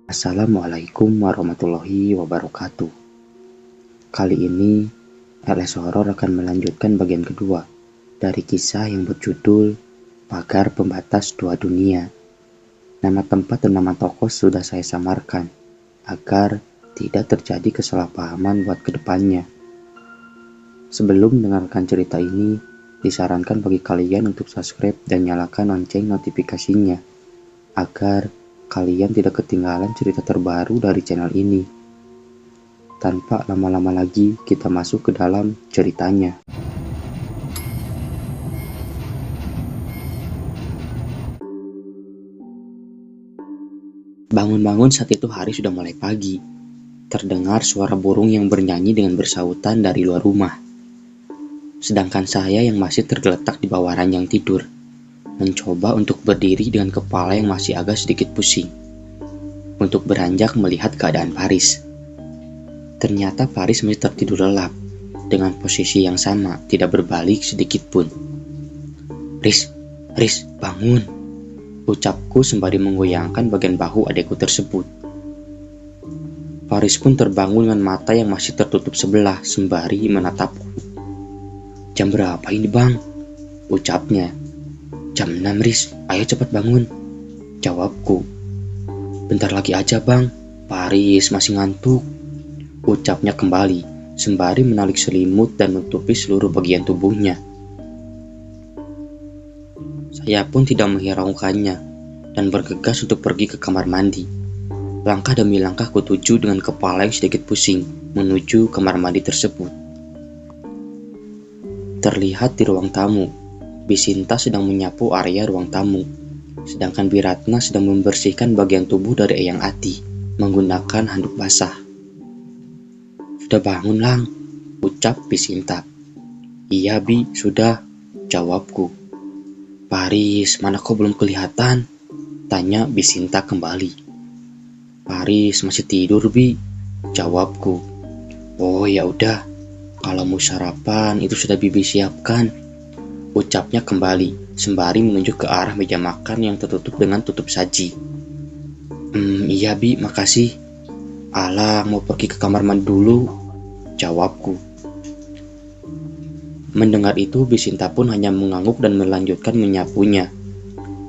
Assalamualaikum warahmatullahi wabarakatuh. Kali ini, LS Horor akan melanjutkan bagian kedua dari kisah yang berjudul Pagar Pembatas Dua Dunia. Nama tempat dan nama tokoh sudah saya samarkan agar tidak terjadi kesalahpahaman buat kedepannya. Sebelum mendengarkan cerita ini, disarankan bagi kalian untuk subscribe dan nyalakan lonceng notifikasinya agar kalian tidak ketinggalan cerita terbaru dari channel ini. Tanpa lama-lama lagi, kita masuk ke dalam ceritanya. Bangun-bangun saat itu hari sudah mulai pagi. Terdengar suara burung yang bernyanyi dengan bersautan dari luar rumah. Sedangkan saya yang masih tergeletak di bawah ranjang tidur, mencoba untuk berdiri dengan kepala yang masih agak sedikit pusing, untuk beranjak melihat keadaan Faris. Ternyata Faris masih tertidur lelap, dengan posisi yang sama, tidak berbalik sedikit pun. Riz, bangun, ucapku sembari menggoyangkan bagian bahu adikku tersebut. Faris pun terbangun dengan mata yang masih tertutup sebelah sembari menatapku. Jam berapa ini bang? Ucapnya. Jam 6 Riz, ayo cepat bangun, jawabku. Bentar lagi aja bang, Faris masih ngantuk, ucapnya kembali, sembari menarik selimut dan menutupi seluruh bagian tubuhnya. Saya pun tidak menghiraukannya dan bergegas untuk pergi ke kamar mandi. Langkah demi langkah kutuju dengan kepala yang sedikit pusing menuju kamar mandi tersebut. Terlihat di ruang tamu, Bisinta sedang menyapu area ruang tamu, sedangkan Biratna sedang membersihkan bagian tubuh dari Eyang Ati menggunakan handuk basah. Sudah bangun Lang, ucap Bisinta. Iya Bi, sudah, jawabku. Faris, mana kau belum kelihatan? Tanya Bisinta kembali. Faris masih tidur Bi, jawabku. Oh ya udah, kalau mau sarapan itu sudah Bibi siapkan, ucapnya kembali, sembari menunjuk ke arah meja makan yang tertutup dengan tutup saji. Iya Bi, makasih. Alah, mau pergi ke kamar mandi dulu, jawabku. Mendengar itu, Bisinta pun hanya mengangguk dan melanjutkan menyapunya.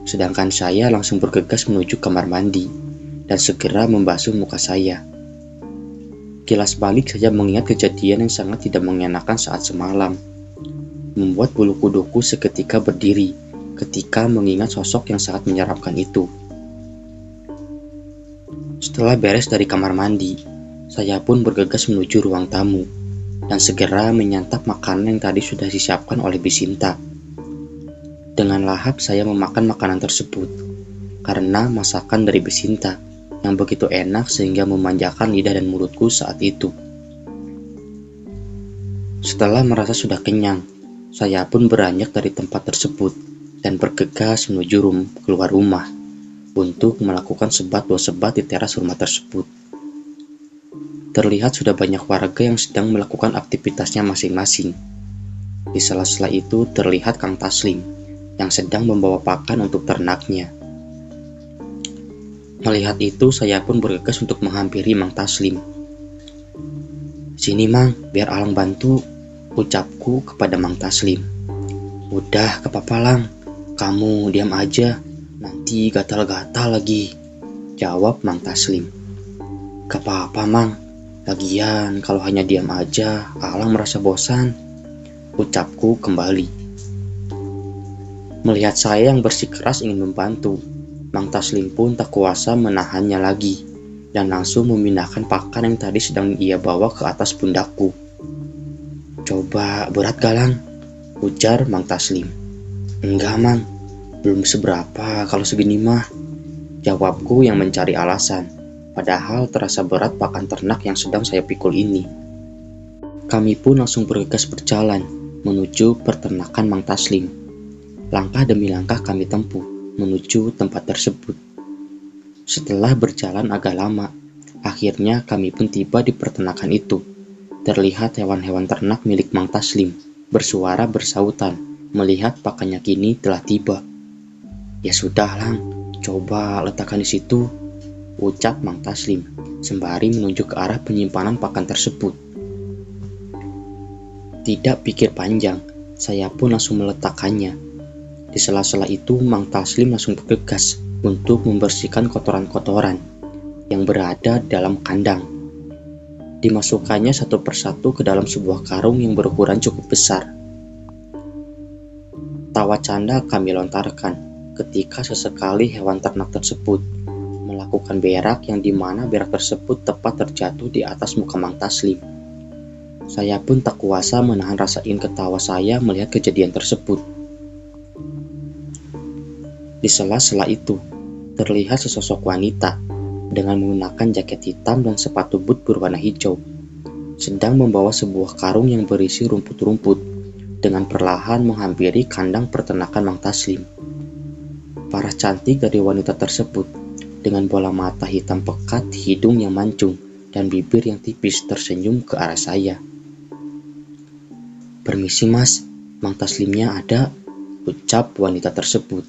Sedangkan saya langsung bergegas menuju kamar mandi dan segera membasuh muka saya. Kilas balik saja mengingat kejadian yang sangat tidak mengenakan saat semalam, membuat bulu kuduku seketika berdiri ketika mengingat sosok yang sangat menyeramkan itu. Setelah beres dari kamar mandi, saya pun bergegas menuju ruang tamu dan segera menyantap makanan yang tadi sudah disiapkan oleh Bisinta. Dengan lahap saya memakan makanan tersebut karena masakan dari Bisinta yang begitu enak sehingga memanjakan lidah dan mulutku saat itu. Setelah merasa sudah kenyang, saya pun beranjak dari tempat tersebut dan bergegas menuju keluar rumah untuk melakukan sebat dua sebat di teras rumah tersebut. Terlihat sudah banyak warga yang sedang melakukan aktivitasnya masing-masing. Di sela-sela itu terlihat Kang Taslim yang sedang membawa pakan untuk ternaknya. Melihat itu saya pun bergegas untuk menghampiri Mang Taslim. Sini Mang, biar Alang bantu, ucapku kepada Mang Taslim. Udah kepapa Lang, kamu diam aja, nanti gatal-gatal lagi, jawab Mang Taslim. Gak apa-apa Mang, lagian kalau hanya diam aja Alang merasa bosan, ucapku kembali. Melihat saya yang bersikeras ingin membantu, Mang Taslim pun tak kuasa menahannya lagi dan langsung memindahkan pakan yang tadi sedang ia bawa ke atas pundakku. Coba berat galang, ujar Mang Taslim. Enggak Mang, belum seberapa kalau segini mah, jawabku yang mencari alasan, padahal terasa berat pakan ternak yang sedang saya pikul ini. Kami pun langsung bergegas berjalan menuju peternakan Mang Taslim. Langkah demi langkah kami tempuh menuju tempat tersebut. Setelah berjalan agak lama, akhirnya kami pun tiba di peternakan itu. Terlihat hewan-hewan ternak milik Mang Taslim bersuara bersautan melihat pakannya kini telah tiba. Ya sudah Lang, coba letakkan di situ, ucap Mang Taslim, sembari menunjuk ke arah penyimpanan pakan tersebut. Tidak pikir panjang, saya pun langsung meletakkannya. Di sela-sela itu, Mang Taslim langsung bergegas untuk membersihkan kotoran-kotoran yang berada dalam kandang. Dimasukkannya satu persatu ke dalam sebuah karung yang berukuran cukup besar. Tawa canda kami lontarkan ketika sesekali hewan ternak tersebut melakukan berak yang dimana berak tersebut tepat terjatuh di atas muka Mang Taslim. Saya pun tak kuasa menahan rasa ingin ketawa saya melihat kejadian tersebut. Di sela-sela itu, terlihat sesosok wanita dengan menggunakan jaket hitam dan sepatu boot berwarna hijau, sedang membawa sebuah karung yang berisi rumput-rumput dengan perlahan menghampiri kandang peternakan Mang Taslim. Paras cantik dari wanita tersebut dengan bola mata hitam pekat, hidung yang mancung, dan bibir yang tipis tersenyum ke arah saya. "Permisi mas, Mang Taslimnya ada?" ucap wanita tersebut.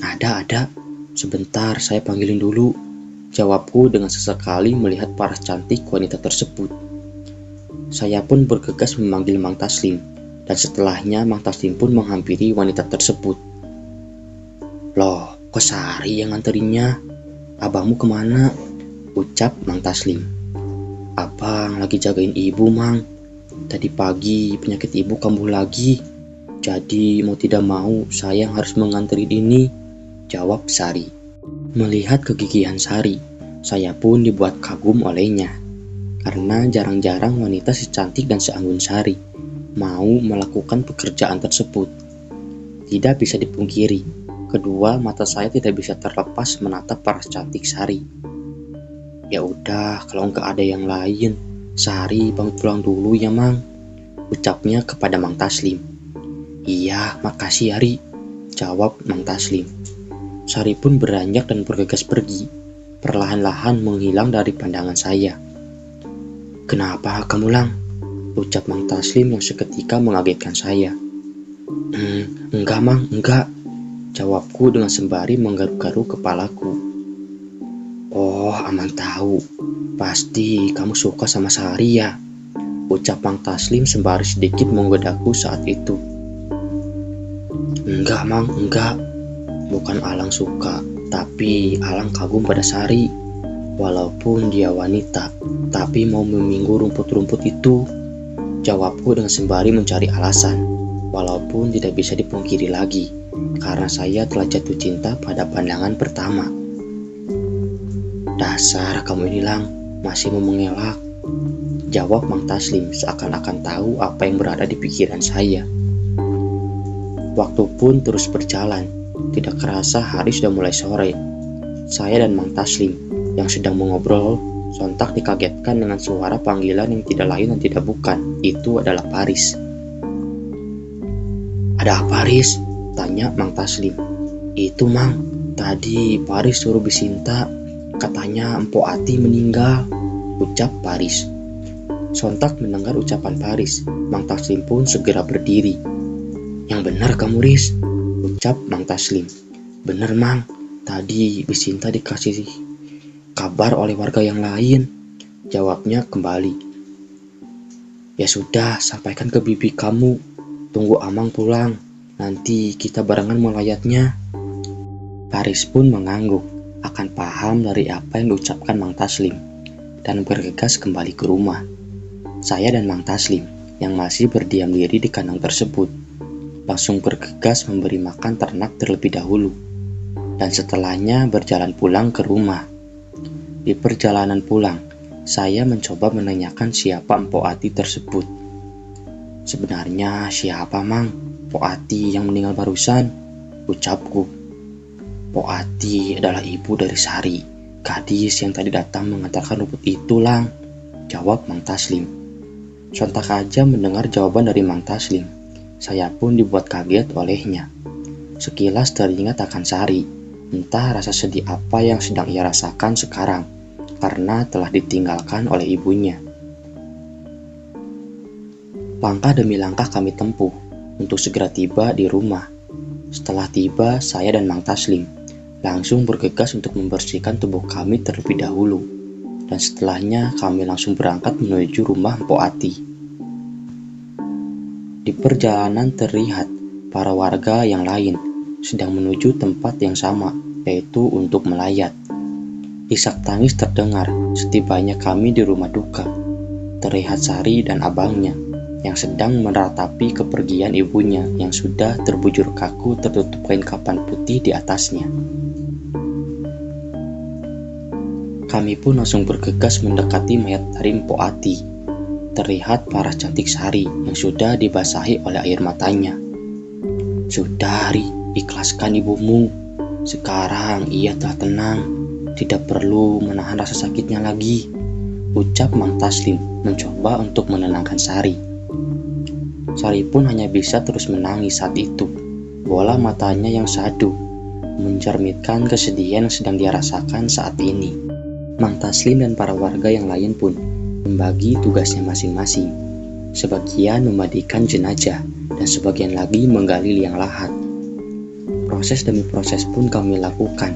Ada. Sebentar, saya panggilin dulu," jawabku dengan sesekali melihat paras cantik wanita tersebut. Saya pun bergegas memanggil Mang Taslim, dan setelahnya Mang Taslim pun menghampiri wanita tersebut. "Loh, kok Sari yang nganterinnya? Abangmu kemana?" ucap Mang Taslim. "Abang lagi jagain ibu, Mang. Tadi pagi penyakit ibu kambuh lagi. Jadi mau tidak mau saya yang harus menganterin ini," jawab Sari. Melihat kegigihan Sari, saya pun dibuat kagum olehnya. Karena jarang-jarang wanita secantik dan seanggun Sari mau melakukan pekerjaan tersebut. Tidak bisa dipungkiri, kedua mata saya tidak bisa terlepas menatap paras cantik Sari. "Ya udah, kalau nggak ada yang lain, Sari pamit pulang dulu ya, Mang," ucapnya kepada Mang Taslim. "Iya, makasih Ari," jawab Mang Taslim. Sari pun beranjak dan bergegas pergi, perlahan-lahan menghilang dari pandangan saya. "Kenapa kamu, Lang?" ucap Mang Taslim yang seketika mengagetkan saya. Enggak Mang, enggak," jawabku dengan sembari menggaruk-garuk kepalaku. "Oh, aman tahu. Pasti kamu suka sama Sari ya," ucap Mang Taslim sembari sedikit menggodaku saat itu. "Enggak Mang, enggak. Bukan Alang suka, tapi Alang kagum pada Sari. Walaupun dia wanita, tapi mau meminggu rumput-rumput itu," jawabku dengan sembari mencari alasan, walaupun tidak bisa dipungkiri lagi, karena saya telah jatuh cinta pada pandangan pertama. "Dasar kamu ini, Lang, masih mau mengelak," jawab Mang Taslim seakan-akan tahu apa yang berada di pikiran saya. Waktu pun terus berjalan, tidak kerasa hari sudah mulai sore. Saya dan Mang Taslim yang sedang mengobrol sontak dikagetkan dengan suara panggilan yang tidak lain dan tidak bukan, itu adalah Paris. "Ada apa, Paris?" tanya Mang Taslim. "Itu Mang, tadi Paris suruh Bisinta, katanya Empok Ati meninggal," ucap Paris. Sontak mendengar ucapan Paris, Mang Taslim pun segera berdiri. "Yang benar kamu, Riz," ucap Mang Taslim. "Bener Mang, tadi Bisinta dikasih kabar oleh warga yang lain," jawabnya kembali. "Ya sudah, sampaikan ke bibi kamu, tunggu Amang pulang, nanti kita barengan melayatnya." Paris pun mengangguk, akan paham dari apa yang diucapkan Mang Taslim, dan bergegas kembali ke rumah. Saya dan Mang Taslim, yang masih berdiam diri di kandang tersebut, langsung bergegas memberi makan ternak terlebih dahulu, dan setelahnya berjalan pulang ke rumah. Di perjalanan pulang, saya mencoba menanyakan siapa Empok Ati tersebut. "Sebenarnya siapa Mang, Empok Ati yang meninggal barusan?" ucapku. "Empok Ati adalah ibu dari Sari, gadis yang tadi datang mengantarkan rumput itu, Lang," jawab Mang Taslim. Sontak aja mendengar jawaban dari Mang Taslim, saya pun dibuat kaget olehnya. Sekilas teringat akan Sari, entah rasa sedih apa yang sedang ia rasakan sekarang, karena telah ditinggalkan oleh ibunya. Langkah demi langkah kami tempuh untuk segera tiba di rumah. Setelah tiba, saya dan Mang Taslim langsung bergegas untuk membersihkan tubuh kami terlebih dahulu. Dan setelahnya kami langsung berangkat menuju rumah Mpok Ati. Di perjalanan terlihat para warga yang lain sedang menuju tempat yang sama, yaitu untuk melayat. Isak tangis terdengar setibanya kami di rumah duka. Terlihat Sari dan abangnya yang sedang meratapi kepergian ibunya yang sudah terbujur kaku tertutup kain kapan putih di atasnya. Kami pun langsung bergegas mendekati mayat dari Mpok Ati. Terlihat paras cantik Sari yang sudah dibasahi oleh air matanya. "Sudah, Ri, ikhlaskan ibumu. Sekarang ia telah tenang, tidak perlu menahan rasa sakitnya lagi," ucap Mang Taslim mencoba untuk menenangkan Sari. Sari pun hanya bisa terus menangis saat itu. Bola matanya yang sadu mencerminkan kesedihan yang sedang dia rasakan saat ini. Mang Taslim dan para warga yang lain pun membagi tugasnya masing-masing. Sebagian memandikan jenazah dan sebagian lagi menggali liang lahat. Proses demi proses pun kami lakukan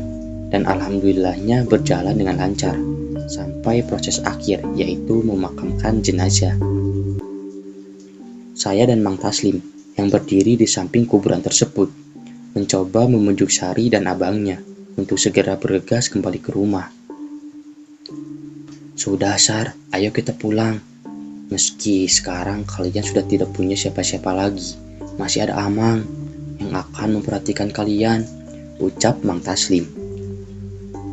dan alhamdulillahnya berjalan dengan lancar sampai proses akhir, yaitu memakamkan jenazah. Saya dan Mang Taslim yang berdiri di samping kuburan tersebut mencoba membujuk Sari dan abangnya untuk segera bergegas kembali ke rumah. "Sudah, Sar, ayo kita pulang. Meski sekarang kalian sudah tidak punya siapa-siapa lagi, masih ada Amang yang akan memperhatikan kalian," ucap Mang Taslim.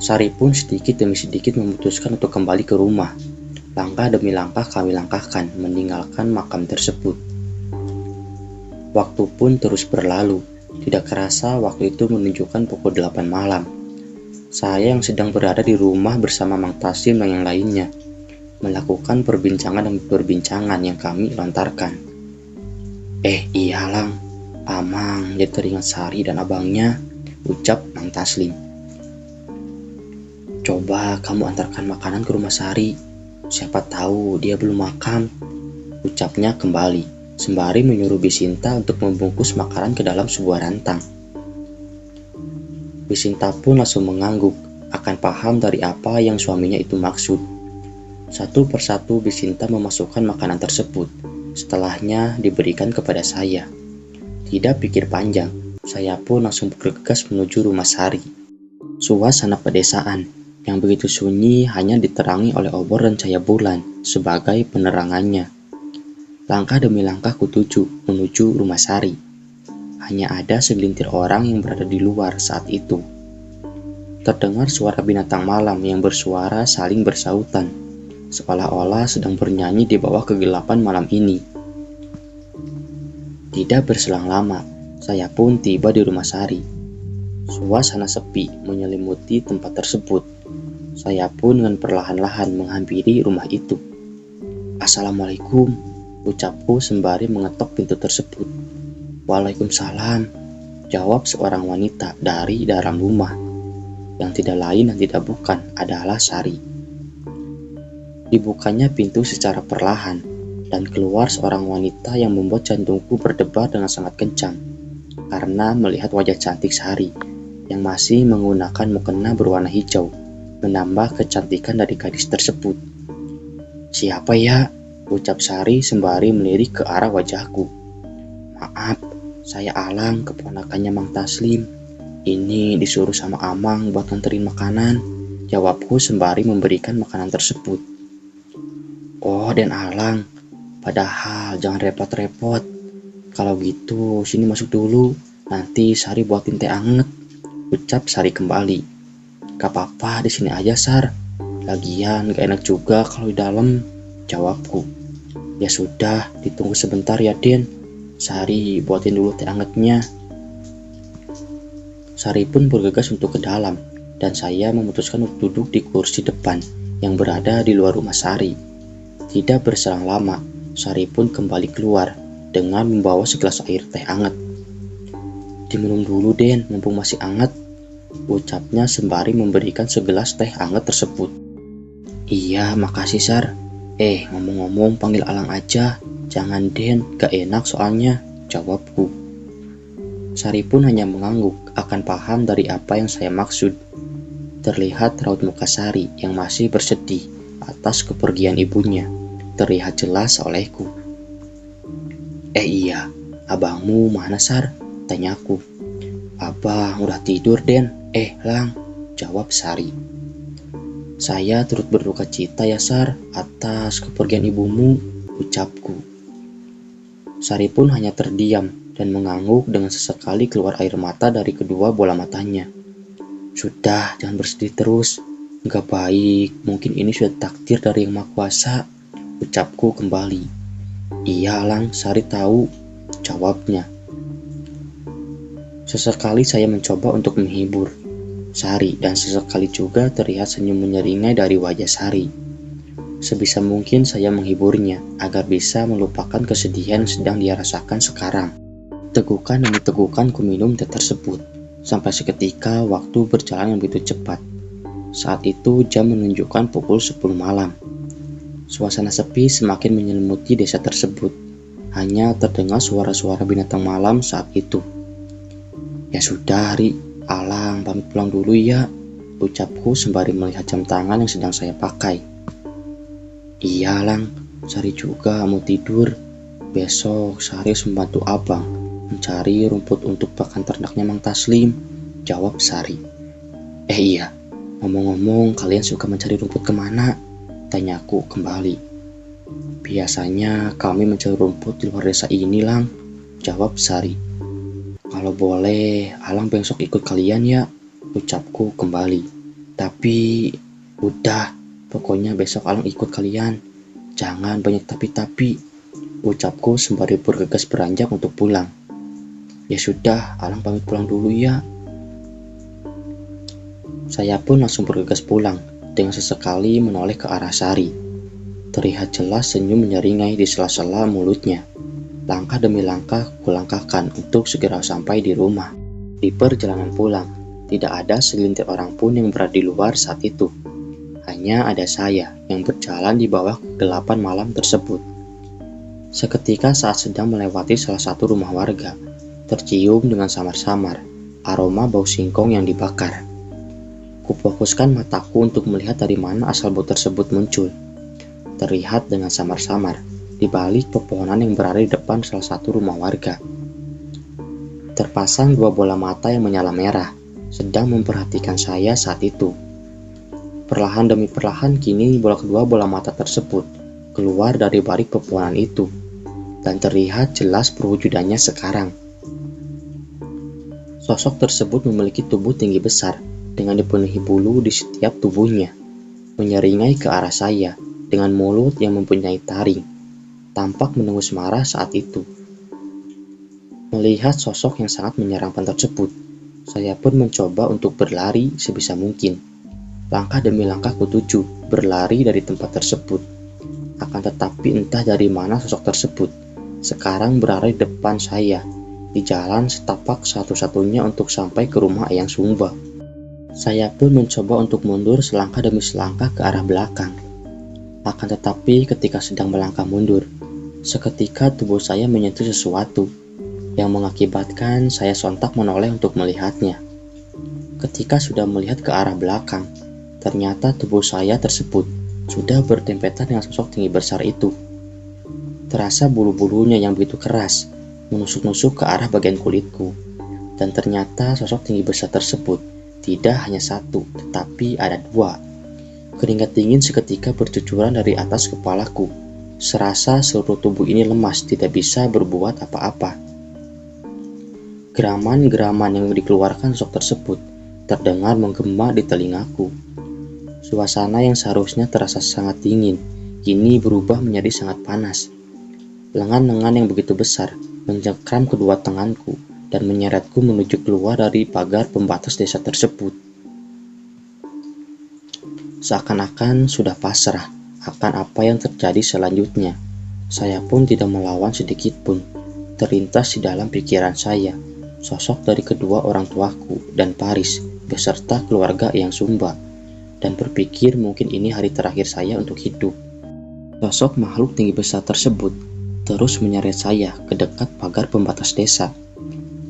Sari pun sedikit demi sedikit memutuskan untuk kembali ke rumah. Langkah demi langkah kami langkahkan meninggalkan makam tersebut. Waktu pun terus berlalu. Tidak kerasa waktu itu menunjukkan pukul 8 malam. Saya yang sedang berada di rumah bersama Mang Taslim dan yang lainnya melakukan perbincangan demi perbincangan yang kami lontarkan. Iya Lang, Amang jadi teringat Sari dan abangnya," ucap Mang Taslim. "Coba kamu antarkan makanan ke rumah Sari. Siapa tahu dia belum makan," ucapnya kembali, sembari menyuruh Bisinta untuk membungkus makanan ke dalam sebuah rantang. Bisinta pun langsung mengangguk, akan paham dari apa yang suaminya itu maksud. Satu persatu Bisinta memasukkan makanan tersebut, setelahnya diberikan kepada saya. Tidak pikir panjang, saya pun langsung bergegas menuju rumah Sari. Suasana pedesaan yang begitu sunyi hanya diterangi oleh obor dan cahaya bulan sebagai penerangannya. Langkah demi langkah kutuju menuju rumah Sari. Hanya ada segelintir orang yang berada di luar saat itu. Terdengar suara binatang malam yang bersuara saling bersautan, seolah-olah sedang bernyanyi di bawah kegelapan malam ini. Tidak berselang lama, saya pun tiba di rumah Sari. Suasana sepi menyelimuti tempat tersebut. Saya pun dengan perlahan-lahan menghampiri rumah itu. "Assalamualaikum," ucapku sembari mengetok pintu tersebut. "Waalaikumsalam," jawab seorang wanita dari dalam rumah, yang tidak lain dan tidak bukan adalah Sari. Dibukanya pintu secara perlahan, dan keluar seorang wanita yang membuat jantungku berdebar dengan sangat kencang, karena melihat wajah cantik Sari, yang masih menggunakan mukena berwarna hijau, menambah kecantikan dari gadis tersebut. "Siapa ya?" ucap Sari sembari melirik ke arah wajahku. "Maaf, saya Alang, keponakannya Mang Taslim. Ini disuruh sama Amang buat nganterin makanan," jawabku sembari memberikan makanan tersebut. "Oh, dan Alang, padahal jangan repot-repot. Kalau gitu, sini masuk dulu, nanti Sari buatin teh anget," ucap Sari kembali. "Gak apa-apa, di sini aja Sar. Lagian gak enak juga kalau di dalam," jawabku. "Ya sudah, ditunggu sebentar ya Den. Sari buatin dulu teh angetnya." Sari pun bergegas untuk ke dalam, dan saya memutuskan untuk duduk di kursi depan yang berada di luar rumah Sari. Tidak berselang lama, Sari pun kembali keluar dengan membawa segelas air teh anget. "Diminum dulu Den, mumpung masih anget," ucapnya sembari memberikan segelas teh anget tersebut. "Iya, makasih Sar. Ngomong-ngomong panggil Alang aja, jangan Den, gak enak soalnya," jawabku. Sari pun hanya mengangguk, akan paham dari apa yang saya maksud. Terlihat raut muka Sari yang masih bersedih atas kepergian ibunya terlihat jelas olehku. Iya, abangmu mana Sar? Tanyaku. Abang udah tidur Den. Lang, jawab Sari. Saya turut berduka cita ya Sar atas kepergian ibumu, ucapku. Sari pun hanya terdiam dan mengangguk dengan sesekali keluar air mata dari kedua bola matanya. Sudah, jangan bersedih terus. Enggak baik, mungkin ini sudah takdir dari Yang Maha Kuasa, ucapku kembali. Iya Lang, Sari tahu, jawabnya. Sesekali saya mencoba untuk menghibur Sari dan sesekali juga terlihat senyum menyeringai dari wajah Sari. Sebisa mungkin saya menghiburnya agar bisa melupakan kesedihan yang sedang dia rasakan sekarang. Tegukan demi tegukan ku minum teh tersebut, sampai seketika waktu berjalan yang begitu cepat. Saat itu jam menunjukkan pukul 10 malam. Suasana sepi semakin menyelimuti desa tersebut. Hanya terdengar suara-suara binatang malam saat itu. Ya sudah, Ri, Alang pamit pulang dulu ya, ucapku sembari melihat jam tangan yang sedang saya pakai. Iya Lang, Sari juga mau tidur. Besok Sari harus membantu abang mencari rumput untuk pakan ternaknya Mang Taslim, jawab Sari. Iya, ngomong-ngomong kalian suka mencari rumput kemana? Tanyaku kembali. Biasanya kami mencari rumput di luar desa ini Lang, jawab Sari. Kalau boleh, Alang besok ikut kalian ya, ucapku kembali. Tapi, udah, pokoknya besok Alang ikut kalian. Jangan banyak tapi-tapi, ucapku sembari bergegas beranjak untuk pulang. Ya sudah, Alang pamit pulang dulu ya. Saya pun langsung bergegas pulang, dengan sesekali menoleh ke arah Sari. Terlihat jelas senyum menyeringai di sela-sela mulutnya. Langkah demi langkah kulangkahkan untuk segera sampai di rumah. Di perjalanan pulang, tidak ada segelintir orang pun yang berada di luar saat itu. Hanya ada saya yang berjalan di bawah kegelapan malam tersebut. Seketika saat sedang melewati salah satu rumah warga, tercium dengan samar-samar aroma bau singkong yang dibakar. Kufokuskan mataku untuk melihat dari mana asal bau tersebut muncul. Terlihat dengan samar-samar di balik pepohonan yang berada di depan salah satu rumah warga. Terpasang dua bola mata yang menyala merah, sedang memperhatikan saya saat itu. Perlahan demi perlahan kini kedua bola mata tersebut keluar dari balik pepohonan itu, dan terlihat jelas perwujudannya sekarang. Sosok tersebut memiliki tubuh tinggi besar, dengan dipenuhi bulu di setiap tubuhnya, menyeringai ke arah saya dengan mulut yang mempunyai taring. Tampak menengus marah saat itu. Melihat sosok yang sangat menyeramkan tersebut, saya pun mencoba untuk berlari sebisa mungkin. Langkah demi langkah kutuju berlari dari tempat tersebut. Akan tetapi entah dari mana sosok tersebut sekarang berada di depan saya, di jalan setapak satu-satunya untuk sampai ke rumah Eyang Sumba. Saya pun mencoba untuk mundur selangkah demi selangkah ke arah belakang. Akan tetapi ketika sedang melangkah mundur, seketika tubuh saya menyentuh sesuatu yang mengakibatkan saya sontak menoleh untuk melihatnya. Ketika sudah melihat ke arah belakang, ternyata tubuh saya tersebut sudah berdempetan dengan sosok tinggi besar itu. Terasa bulu-bulunya yang begitu keras menusuk-nusuk ke arah bagian kulitku, dan ternyata sosok tinggi besar tersebut tidak hanya satu, tetapi ada dua. Keringat dingin seketika bercucuran dari atas kepalaku. Serasa seluruh tubuh ini lemas, tidak bisa berbuat apa-apa. Geraman-geraman yang dikeluarkan sosok tersebut terdengar menggema di telingaku. Suasana yang seharusnya terasa sangat dingin, kini berubah menjadi sangat panas. Lengan-lengan yang begitu besar mencengkram kedua tanganku dan menyeretku menuju keluar dari pagar pembatas desa tersebut. Seakan-akan sudah pasrah akan apa yang terjadi selanjutnya. Saya pun tidak melawan sedikit pun. Terlintas di dalam pikiran saya sosok dari kedua orang tuaku dan Paris beserta keluarga Eyang Sumba, dan berpikir mungkin ini hari terakhir saya untuk hidup. Sosok makhluk tinggi besar tersebut terus menyeret saya ke dekat pagar pembatas desa.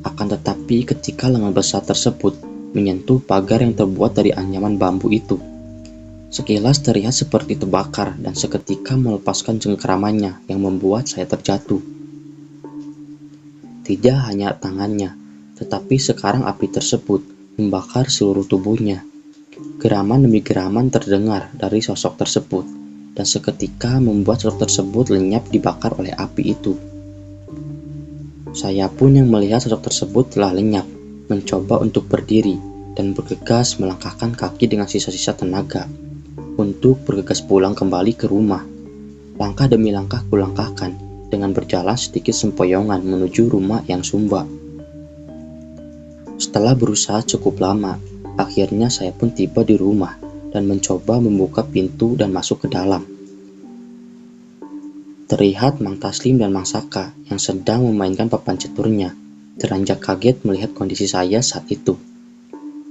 Akan tetapi ketika lengan besar tersebut menyentuh pagar yang terbuat dari anyaman bambu itu, sekilas terlihat seperti terbakar dan seketika melepaskan cengkeramannya yang membuat saya terjatuh. Tidak hanya tangannya, tetapi sekarang api tersebut membakar seluruh tubuhnya. Geraman demi geraman terdengar dari sosok tersebut, dan seketika membuat sosok tersebut lenyap dibakar oleh api itu. Saya pun yang melihat sosok tersebut telah lenyap, mencoba untuk berdiri dan bergegas melangkahkan kaki dengan sisa-sisa tenaga untuk bergegas pulang kembali ke rumah. Langkah demi langkah kulangkahkan dengan berjalan sedikit sempoyongan menuju rumah Eyang Sumba. Setelah berusaha cukup lama, akhirnya saya pun tiba di rumah dan mencoba membuka pintu dan masuk ke dalam. Terlihat Mang Taslim dan Mang Saka yang sedang memainkan papan caturnya beranjak kaget melihat kondisi saya saat itu.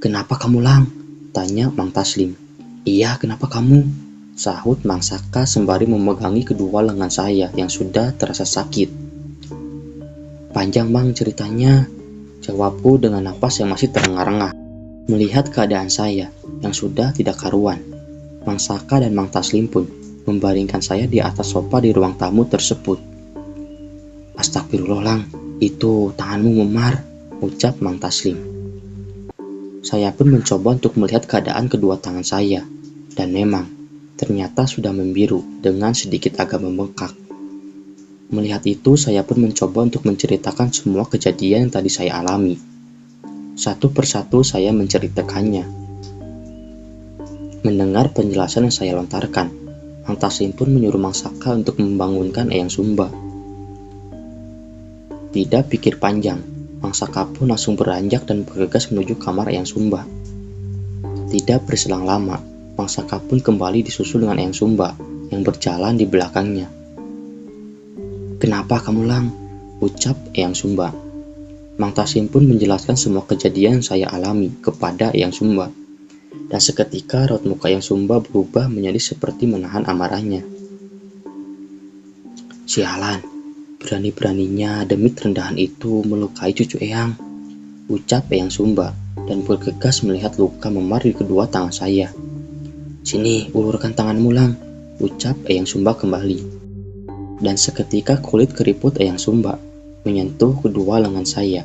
"Kenapa kamu, Lang?" tanya Mang Taslim. "Iya, kenapa kamu?" sahut Mang Saka sembari memegangi kedua lengan saya yang sudah terasa sakit. "Panjang, Mang, ceritanya," jawabku dengan napas yang masih terengah-engah. Melihat keadaan saya yang sudah tidak karuan, Mang Saka dan Mang Taslim pun membaringkan saya di atas sofa di ruang tamu tersebut. "Astagfirullah, Lang, itu tanganmu memar," ucap Mang Taslim. Saya pun mencoba untuk melihat keadaan kedua tangan saya, dan memang ternyata sudah membiru dengan sedikit agak membengkak. Melihat itu, saya pun mencoba untuk menceritakan semua kejadian yang tadi saya alami. Satu persatu saya menceritakannya. Mendengar penjelasan yang saya lontarkan, Mang Taslim pun menyuruh Mang Saka untuk membangunkan Eyang Sumba. Tidak pikir panjang, Mang Saka pun langsung beranjak dan bergegas menuju kamar Eyang Sumba. Tidak berselang lama, Mang Saka pun kembali disusul dengan Eyang Sumba yang berjalan di belakangnya. "Kenapa kamu, Lang?" ucap Eyang Sumba. Mang Taslim pun menjelaskan semua kejadian yang saya alami kepada Eyang Sumba. Dan seketika raut muka Eyang Sumba berubah menjadi seperti menahan amarahnya. "Sialan, berani-beraninya demit rendahan itu melukai cucu Eyang," ucap Eyang Sumba dan bergegas melihat luka memar di kedua tangan saya. "Sini, ulurkan tanganmu, Lang," ucap Eyang Sumba kembali. Dan seketika kulit keriput Eyang Sumba menyentuh kedua lengan saya.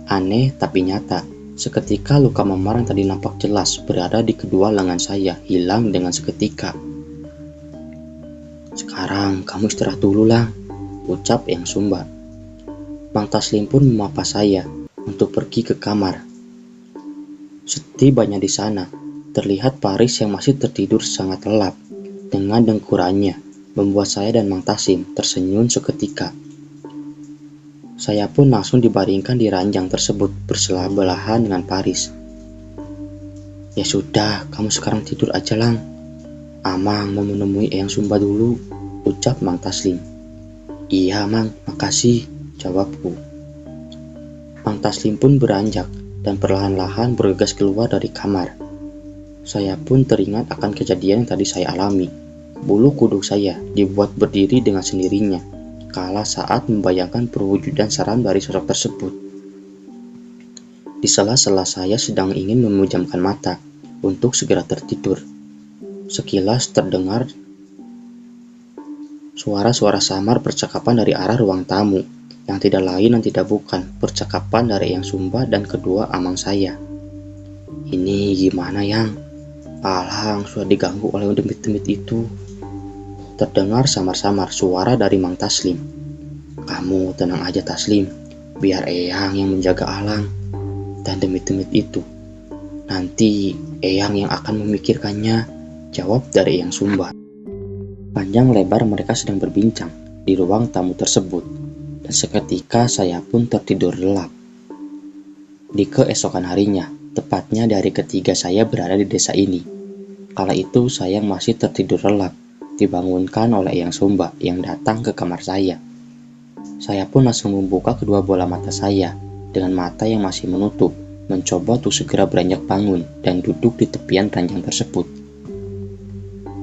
Aneh tapi nyata, seketika luka memar yang tadi nampak jelas berada di kedua lengan saya hilang dengan seketika. "Sekarang kamu istirahat dulu, Lang," ucap Eyang Sumba. Mang Taslim pun memapa saya untuk pergi ke kamar. Setibanya di sana, terlihat Paris yang masih tertidur sangat lelap dengan dengkurannya membuat saya dan Mang Taslim tersenyum seketika. Saya pun langsung dibaringkan di ranjang tersebut bersebelahan dengan Paris. "Ya sudah, kamu sekarang tidur aja, Lang. Amang mau menemui Eyang Sumba dulu," ucap Mang Taslim. "Iya, Mang, makasih," jawabku. Mang Taslim pun beranjak dan perlahan-lahan bergegas keluar dari kamar. Saya pun teringat akan kejadian yang tadi saya alami. Bulu kuduk saya dibuat berdiri dengan sendirinya kala saat membayangkan perwujudan seram dari sosok tersebut. Di sela-sela saya sedang ingin memejamkan mata untuk segera tertidur, sekilas terdengar suara-suara samar percakapan dari arah ruang tamu, yang tidak lain dan tidak bukan percakapan dari Eyang Sumba dan kedua amang saya. "Ini gimana, Yang? Alang sudah diganggu oleh demit-demit itu," terdengar samar-samar suara dari Mang Taslim. "Kamu tenang aja, Taslim, biar Eyang yang menjaga Alang dan demit-demit itu. Nanti Eyang yang akan memikirkannya," jawab dari Eyang Sumba. Panjang lebar mereka sedang berbincang di ruang tamu tersebut, dan seketika saya pun tertidur lelap. Di keesokan harinya, tepatnya di hari ketiga saya berada di desa ini, kala itu saya masih tertidur lelap, dibangunkan oleh Eyang Sumba yang datang ke kamar saya. Saya pun langsung membuka kedua bola mata saya dengan mata yang masih menutup, mencoba untuk segera beranjak bangun dan duduk di tepian ranjang tersebut.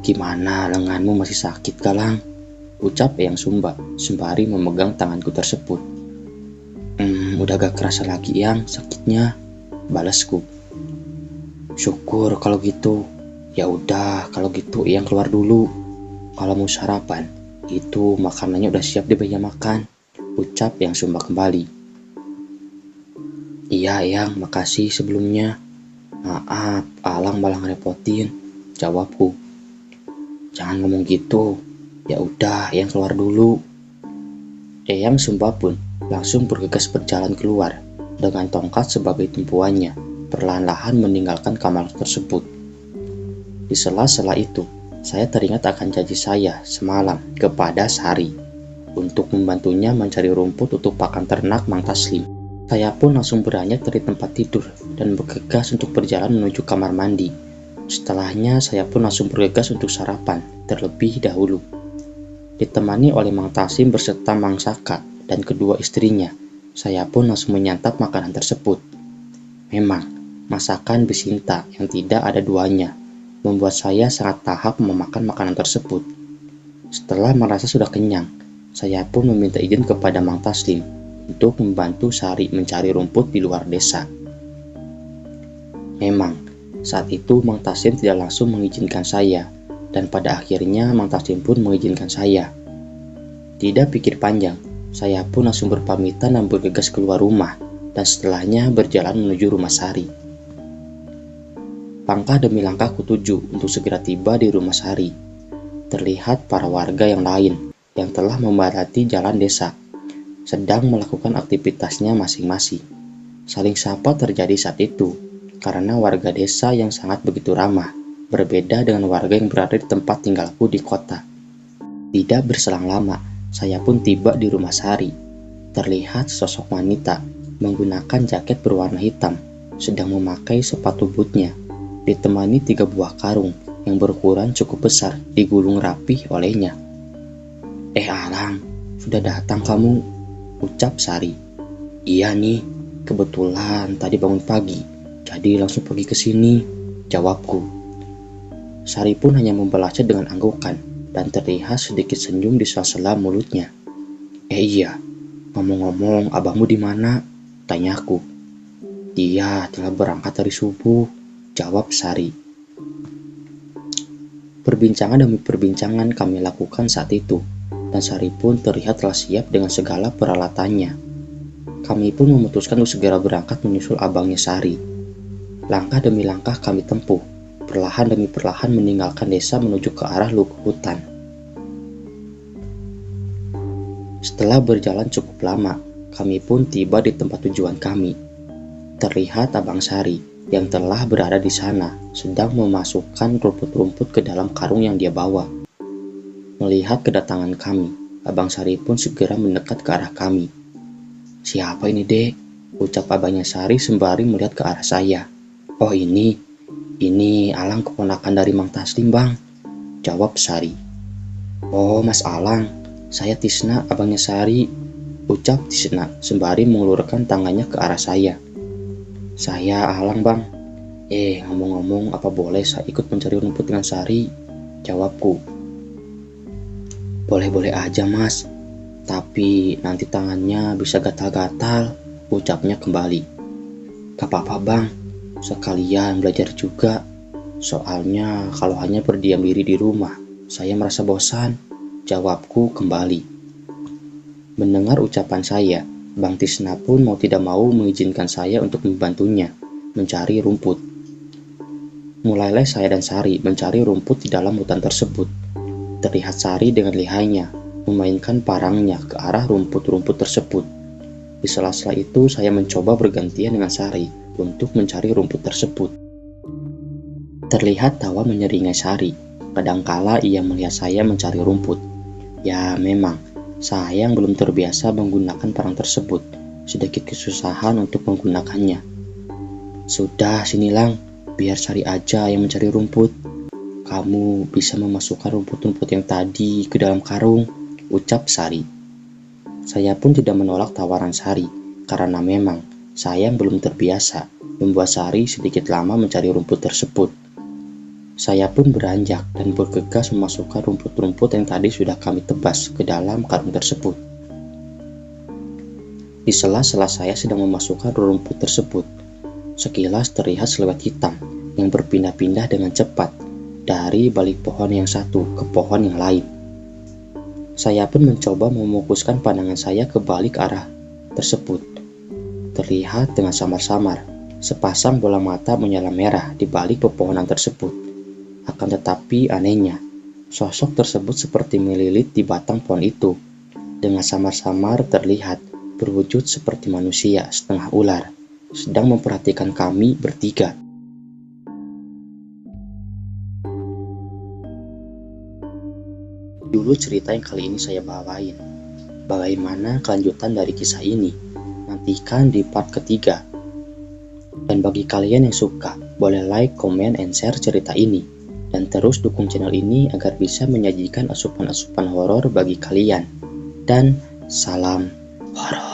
"Gimana, lenganmu masih sakit, Galang?" ucap Eyang Sumba sembari memegang tanganku tersebut. udah gak kerasa lagi yang sakitnya, balasku. Syukur kalau gitu. Ya udah, kalau gitu Eyang keluar dulu. Kalau mau sarapan, itu makanannya udah siap di meja makan, ucap yang sumbah kembali. Iya Eyang, makasih sebelumnya. Maaf, Alang malah ngerepotin, jawabku. Jangan ngomong gitu. Ya udah, Eyang keluar dulu. Eyang sumbah pun langsung bergegas berjalan keluar dengan tongkat sebagai tumpuannya, perlahan-lahan meninggalkan kamar tersebut. Di sela-sela itu, saya teringat akan janji saya semalam kepada Sari untuk membantunya mencari rumput untuk pakan ternak Mang Taslim. Saya pun langsung beranjak dari tempat tidur dan bergegas untuk berjalan menuju kamar mandi. Setelahnya, saya pun langsung bergegas untuk sarapan terlebih dahulu. Ditemani oleh Mang Taslim berserta Mang Saka dan kedua istrinya, saya pun langsung menyantap makanan tersebut. Memang, masakan Bisinta yang tidak ada duanya membuat saya sangat tahap memakan makanan tersebut. Setelah merasa sudah kenyang, saya pun meminta izin kepada Mang Taslim untuk membantu Sari mencari rumput di luar desa. Memang, saat itu Mang Taslim tidak langsung mengizinkan saya, dan pada akhirnya Mang Taslim pun mengizinkan saya. Tidak pikir panjang, saya pun langsung berpamitan dan bergegas keluar rumah, dan setelahnya berjalan menuju rumah Sari. Langkah demi langkah kutuju untuk segera tiba di rumah Sari. Terlihat para warga yang lain yang telah memadati jalan desa, sedang melakukan aktivitasnya masing-masing. Saling sapa terjadi saat itu, karena warga desa yang sangat begitu ramah, berbeda dengan warga yang berada di tempat tinggalku di kota. Tidak berselang lama, saya pun tiba di rumah Sari. Terlihat sosok wanita menggunakan jaket berwarna hitam, sedang memakai sepatu bootnya, ditemani 3 buah karung yang berukuran cukup besar digulung rapih olehnya. Alang, sudah datang kamu, ucap Sari. Iya nih, kebetulan tadi bangun pagi, jadi langsung pergi ke sini, jawabku. Sari pun hanya membalasnya dengan anggukan dan terlihat sedikit senyum di sela-sela mulutnya. Iya, ngomong-ngomong abahmu di mana? Tanyaku. Dia telah berangkat dari subuh, jawab Sari. Perbincangan demi perbincangan kami lakukan saat itu, dan Sari pun terlihat telah siap dengan segala peralatannya. Kami pun memutuskan untuk segera berangkat menyusul abangnya Sari. Langkah demi langkah kami tempuh, perlahan demi perlahan meninggalkan desa menuju ke arah lubuk hutan. Setelah berjalan cukup lama, kami pun tiba di tempat tujuan kami. Terlihat abang Sari yang telah berada di sana sedang memasukkan rumput-rumput ke dalam karung yang dia bawa. Melihat kedatangan kami, abang Sari pun segera mendekat ke arah kami. Siapa ini dek? Ucap abangnya Sari sembari melihat ke arah saya. Oh ini Alang keponakan dari Mang Taslim bang, jawab Sari. Oh Mas Alang, saya Tisna abangnya Sari, ucap Tisna sembari mengulurkan tangannya ke arah saya. Saya Alang bang. Ngomong-ngomong apa boleh saya ikut mencari rumput dengan Sari? Jawabku. Boleh-boleh aja mas, tapi nanti tangannya bisa gatal-gatal, ucapnya kembali. Gak apa-apa bang, sekalian belajar juga. Soalnya kalau hanya berdiam diri di rumah, saya merasa bosan, jawabku kembali. Mendengar ucapan saya, Bang Tisna pun mau tidak mau mengizinkan saya untuk membantunya mencari rumput. Mulailah saya dan Sari mencari rumput di dalam hutan tersebut. Terlihat Sari dengan lihainya memainkan parangnya ke arah rumput-rumput tersebut. Di sela-sela itu saya mencoba bergantian dengan Sari untuk mencari rumput tersebut. Terlihat tawa menyeringai Sari, kadangkala ia melihat saya mencari rumput. Ya memang, saya yang belum terbiasa menggunakan parang tersebut, sedikit kesusahan untuk menggunakannya. Sudah, sini Lang, biar Sari aja yang mencari rumput. Kamu bisa memasukkan rumput-rumput yang tadi ke dalam karung, ucap Sari. Saya pun tidak menolak tawaran Sari, karena memang saya yang belum terbiasa membuat Sari sedikit lama mencari rumput tersebut. Saya pun beranjak dan bergegas memasukkan rumput-rumput yang tadi sudah kami tebas ke dalam karung tersebut. Di sela-sela saya sedang memasukkan rumput tersebut, sekilas terlihat siluet hitam yang berpindah-pindah dengan cepat dari balik pohon yang satu ke pohon yang lain. Saya pun mencoba memfokuskan pandangan saya ke balik arah tersebut. Terlihat dengan samar-samar, sepasang bola mata menyala merah di balik pepohonan tersebut. Akan tetapi anehnya, sosok tersebut seperti melilit di batang pohon itu. Dengan samar-samar terlihat berwujud seperti manusia setengah ular, sedang memperhatikan kami bertiga. Dulu cerita yang kali ini saya bawain. Bagaimana kelanjutan dari kisah ini? Nantikan di part ketiga. Dan bagi kalian yang suka, boleh like, comment, and share cerita ini. Dan terus dukung channel ini agar bisa menyajikan asupan-asupan horor bagi kalian. Dan salam horor.